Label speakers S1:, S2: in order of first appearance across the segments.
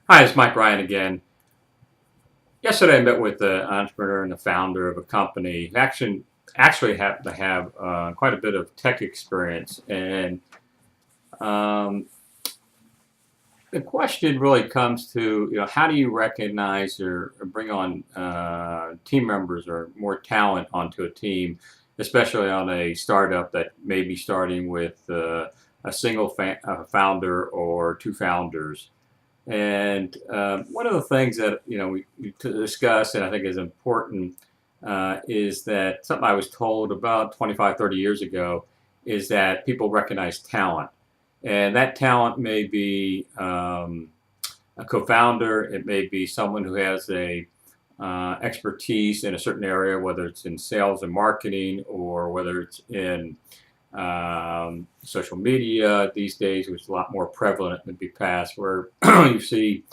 S1: Hi, it's Mike Ryan again. Yesterday, I met with the entrepreneur and the founder of a company who actually happen to have quite a bit of tech experience. And um, the question really comes to, how do you recognize or bring on team members or more talent onto a team, especially on a startup that may be starting with a single founder or two founders. And one of the things that we to discuss, and I think is important, is that something I was told about 25, 30 years ago, is that people recognize talent, and that talent may be a co-founder, it may be someone who has a expertise in a certain area, whether it's in sales and marketing or whether it's in social media these days, which is a lot more prevalent than the past, where you see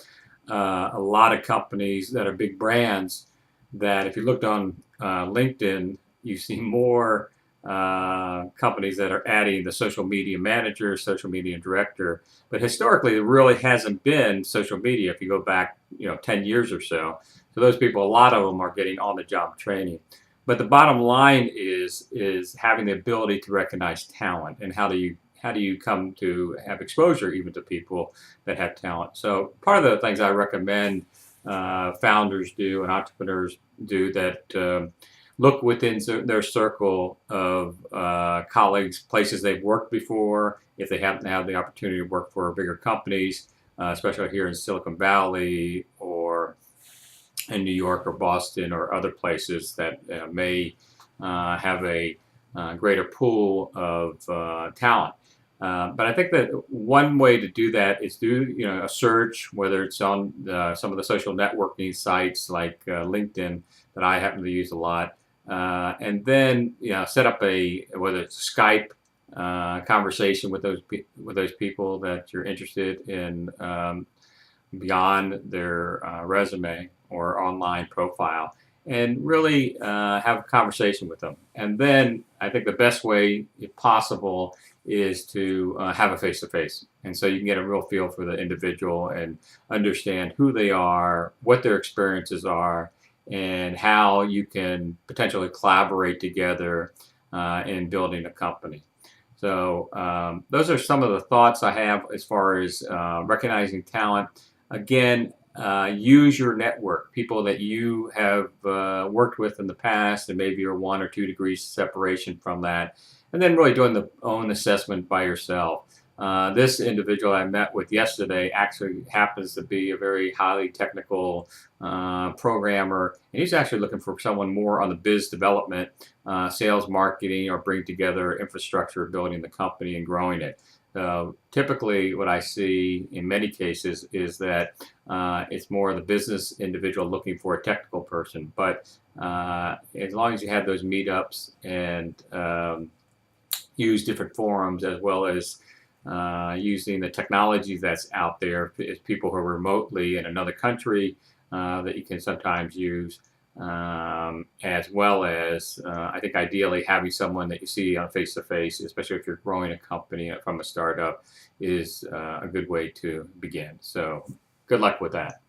S1: a lot of companies that are big brands that if you looked on LinkedIn, you see more companies that are adding the social media manager, social media director. But historically, there really hasn't been social media if you go back, 10 years or so. So those people, a lot of them are getting on-the-job training. But the bottom line is having the ability to recognize talent, and how do you come to have exposure even to people that have talent. So part of the things I recommend founders do and entrepreneurs do that look within their circle of colleagues, places they've worked before, if they happen to have the opportunity to work for bigger companies, especially here in Silicon Valley or in New York or Boston or other places that may have a greater pool of talent. But I think that one way to do that is do a search, whether it's on some of the social networking sites like LinkedIn that I happen to use a lot, and then set up whether it's Skype conversation with those people that you're interested in beyond their resume or online profile, and really have a conversation with them. And then I think the best way, if possible, is to have a face-to-face. And so you can get a real feel for the individual and understand who they are, what their experiences are, and how you can potentially collaborate together in building a company. So those are some of the thoughts I have as far as recognizing talent. Again, use your network, people that you have worked with in the past, and maybe you're 1 or 2 degrees separation from that, and then really doing the own assessment by yourself. This individual I met with yesterday actually happens to be a very highly technical programmer, and he's actually looking for someone more on the biz development, sales, marketing, or bring together infrastructure, building the company and growing it. Typically, what I see in many cases is that it's more the business individual looking for a technical person. But as long as you have those meetups and use different forums, as well as using the technology that's out there, as people who are remotely in another country that you can sometimes use, as well as I think ideally having someone that you see on face to face, especially if you're growing a company from a startup, is a good way to begin. So good luck with that.